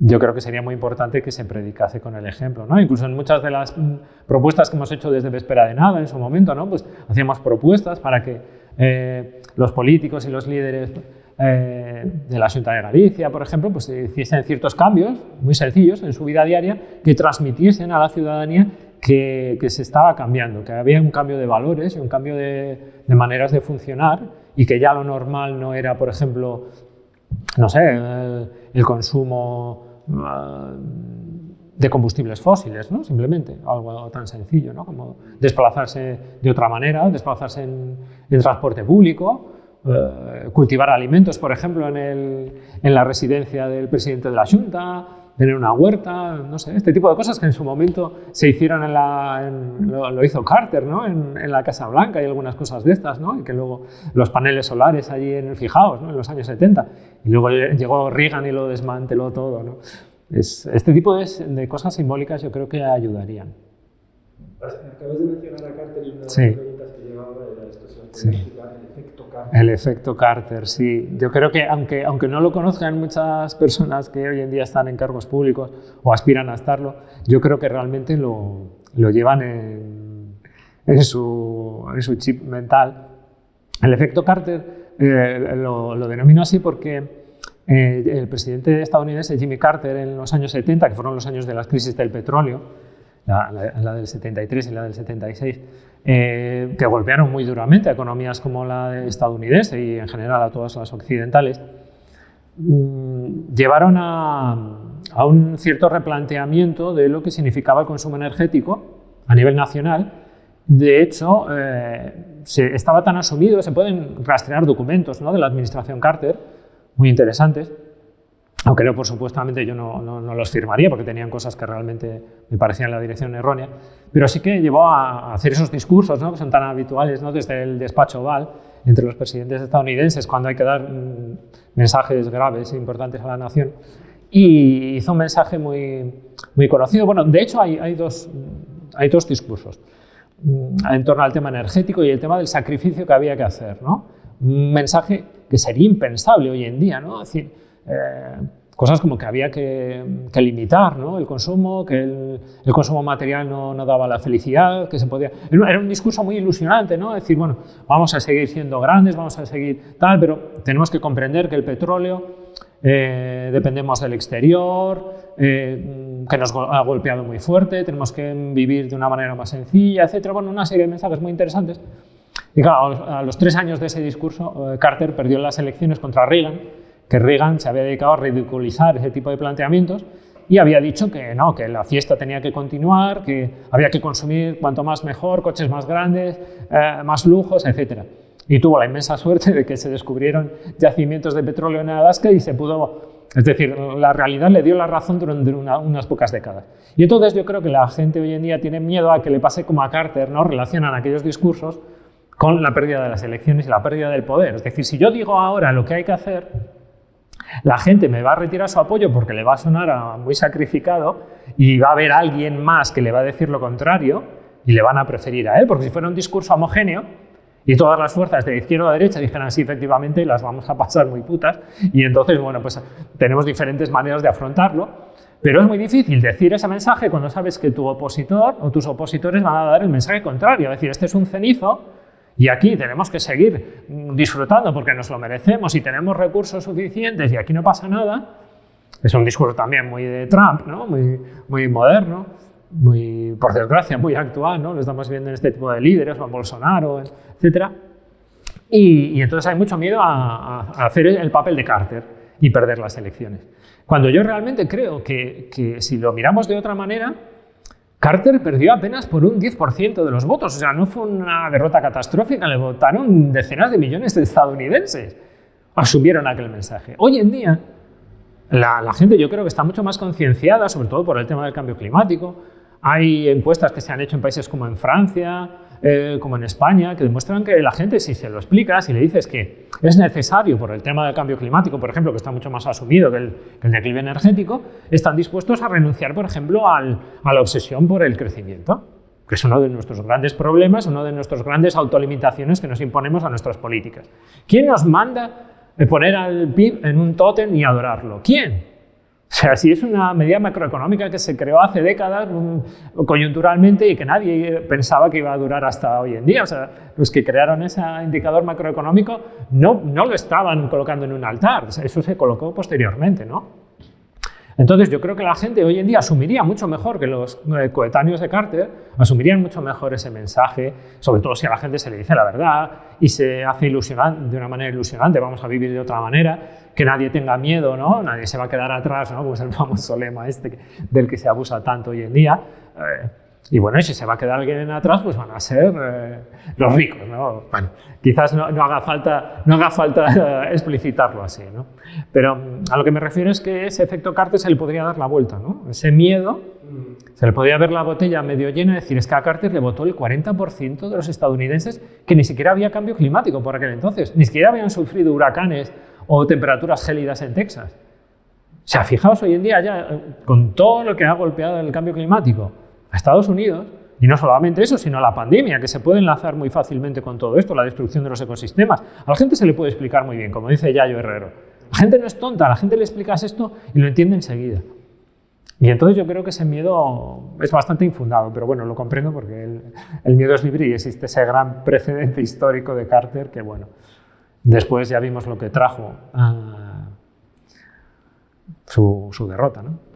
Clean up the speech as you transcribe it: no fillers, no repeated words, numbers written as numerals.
yo creo que sería muy importante que se predicase con el ejemplo, ¿no? Incluso en muchas de las propuestas que hemos hecho desde Véspera de Nada en su momento, ¿no? Pues hacíamos propuestas para que los políticos y los líderes de la Xunta de Galicia, por ejemplo, pues hiciesen ciertos cambios muy sencillos en su vida diaria que transmitiesen a la ciudadanía que se estaba cambiando, que había un cambio de valores y un cambio de maneras de funcionar y que ya lo normal no era, por ejemplo, no sé, el consumo de combustibles fósiles, ¿no? Simplemente, algo tan sencillo, ¿no? Como desplazarse de otra manera, desplazarse en transporte público, cultivar alimentos, por ejemplo, en la residencia del presidente de la Xunta, tener una huerta, no sé, este tipo de cosas que en su momento se hicieron lo hizo Carter, ¿no? En la Casa Blanca y algunas cosas de estas, ¿no? Y que luego los paneles solares allí fijaos, ¿no? En los años 70, y luego llegó Reagan y lo desmanteló todo, ¿no? Este tipo de cosas simbólicas yo creo que ayudarían. Acabas de mencionar a Carter y una de las Sí. preguntas que llevaba era esto, si nos Sí. podías explicar el efecto Carter. El efecto Carter, sí. Yo creo que aunque no lo conozcan muchas personas que hoy en día están en cargos públicos o aspiran a estarlo, yo creo que realmente lo llevan en su chip mental. El efecto Carter lo denomino así porque el presidente estadounidense Jimmy Carter en los años 70, que fueron los años de las crisis del petróleo, la del 73 y la del 76, que golpearon muy duramente a economías como la estadounidense y en general a todas las occidentales, llevaron a un cierto replanteamiento de lo que significaba el consumo energético a nivel nacional. De hecho, estaba tan asumido, se pueden rastrear documentos, ¿no? De la administración Carter, muy interesantes, aunque no, por supuestamente yo no los firmaría porque tenían cosas que realmente me parecían en la dirección errónea, pero sí que llevó a hacer esos discursos, ¿no? Que son tan habituales, ¿no? Desde el despacho Oval entre los presidentes estadounidenses cuando hay que dar mensajes graves e importantes a la nación, y hizo un mensaje muy, muy conocido. Bueno, de hecho hay dos discursos en torno al tema energético y el tema del sacrificio que había que hacer, ¿no? Un mensaje que sería impensable hoy en día, ¿no? Es decir, cosas como que había que limitar, ¿no? El consumo, que el consumo material no daba la felicidad, que se podía... Era un discurso muy ilusionante, ¿no? Es decir, bueno, vamos a seguir siendo grandes, vamos a seguir tal, pero tenemos que comprender que el petróleo dependemos del exterior, que nos ha golpeado muy fuerte, tenemos que vivir de una manera más sencilla, etc. Bueno, una serie de mensajes muy interesantes. Y claro, a los 3 años de ese discurso, Carter perdió las elecciones contra Reagan, que Reagan se había dedicado a ridiculizar ese tipo de planteamientos y había dicho que no, que la fiesta tenía que continuar, que había que consumir cuanto más mejor, coches más grandes, más lujos, etc. Y tuvo la inmensa suerte de que se descubrieron yacimientos de petróleo en Alaska y se pudo... Es decir, la realidad le dio la razón durante unas pocas décadas. Y entonces yo creo que la gente hoy en día tiene miedo a que le pase como a Carter, ¿no? Relacionan aquellos discursos con la pérdida de las elecciones y la pérdida del poder. Es decir, si yo digo ahora lo que hay que hacer, la gente me va a retirar su apoyo porque le va a sonar muy sacrificado y va a haber alguien más que le va a decir lo contrario y le van a preferir a él, porque si fuera un discurso homogéneo y todas las fuerzas de izquierda a derecha dijeran sí, efectivamente, las vamos a pasar muy putas, y entonces, bueno, pues tenemos diferentes maneras de afrontarlo, pero es muy difícil decir ese mensaje cuando sabes que tu opositor o tus opositores van a dar el mensaje contrario, es decir, este es un cenizo y aquí tenemos que seguir disfrutando porque nos lo merecemos y tenemos recursos suficientes y aquí no pasa nada. Es un discurso también muy de Trump, ¿no? Muy moderno, muy, por desgracia, muy actual, ¿no? Lo estamos viendo en este tipo de líderes, o en Bolsonaro, etc. Y entonces hay mucho miedo a hacer el papel de Carter y perder las elecciones. Cuando yo realmente creo que si lo miramos de otra manera, Carter perdió apenas por un 10% de los votos, o sea, no fue una derrota catastrófica, le votaron decenas de millones de estadounidenses, asumieron aquel mensaje. Hoy en día, la gente yo creo que está mucho más concienciada, sobre todo por el tema del cambio climático. Hay encuestas que se han hecho en países como en Francia, como en España, que demuestran que la gente, si se lo explicas, si le dices que es necesario por el tema del cambio climático, por ejemplo, que está mucho más asumido que el declive energético, están dispuestos a renunciar, por ejemplo, a la obsesión por el crecimiento, que es uno de nuestros grandes problemas, uno de nuestras grandes autolimitaciones que nos imponemos a nuestras políticas. ¿Quién nos manda poner al PIB en un tótem y adorarlo? ¿Quién? O sea, si es una medida macroeconómica que se creó hace décadas, coyunturalmente, y que nadie pensaba que iba a durar hasta hoy en día. O sea, los que crearon ese indicador macroeconómico no lo estaban colocando en un altar, o sea, eso se colocó posteriormente, ¿no? Entonces, yo creo que la gente hoy en día asumiría mucho mejor que los coetáneos de Carter, asumirían mucho mejor ese mensaje, sobre todo si a la gente se le dice la verdad y se hace ilusionante, de una manera ilusionante, vamos a vivir de otra manera, que nadie tenga miedo, ¿no? Nadie se va a quedar atrás, ¿no? Como es el famoso lema este del que se abusa tanto hoy en día. Y bueno, y si se va a quedar alguien atrás, pues van a ser los ricos, ¿no? Bueno, quizás no haga falta explicitarlo así, ¿no? Pero a lo que me refiero es que ese efecto Carter se le podría dar la vuelta, ¿no? Ese miedo, se le podría ver la botella medio llena y decir, es que a Carter le votó el 40% de los estadounidenses que ni siquiera había cambio climático por aquel entonces, ni siquiera habían sufrido huracanes o temperaturas gélidas en Texas. O sea, fijaos hoy en día ya, con todo lo que ha golpeado el cambio climático a Estados Unidos, y no solamente eso, sino la pandemia, que se puede enlazar muy fácilmente con todo esto, la destrucción de los ecosistemas. A la gente se le puede explicar muy bien, como dice Yayo Herrero. La gente no es tonta, a la gente le explicas esto y lo entiende enseguida. Y entonces yo creo que ese miedo es bastante infundado, pero bueno, lo comprendo porque el miedo es libre y existe ese gran precedente histórico de Carter que, bueno, después ya vimos lo que trajo su derrota, ¿no?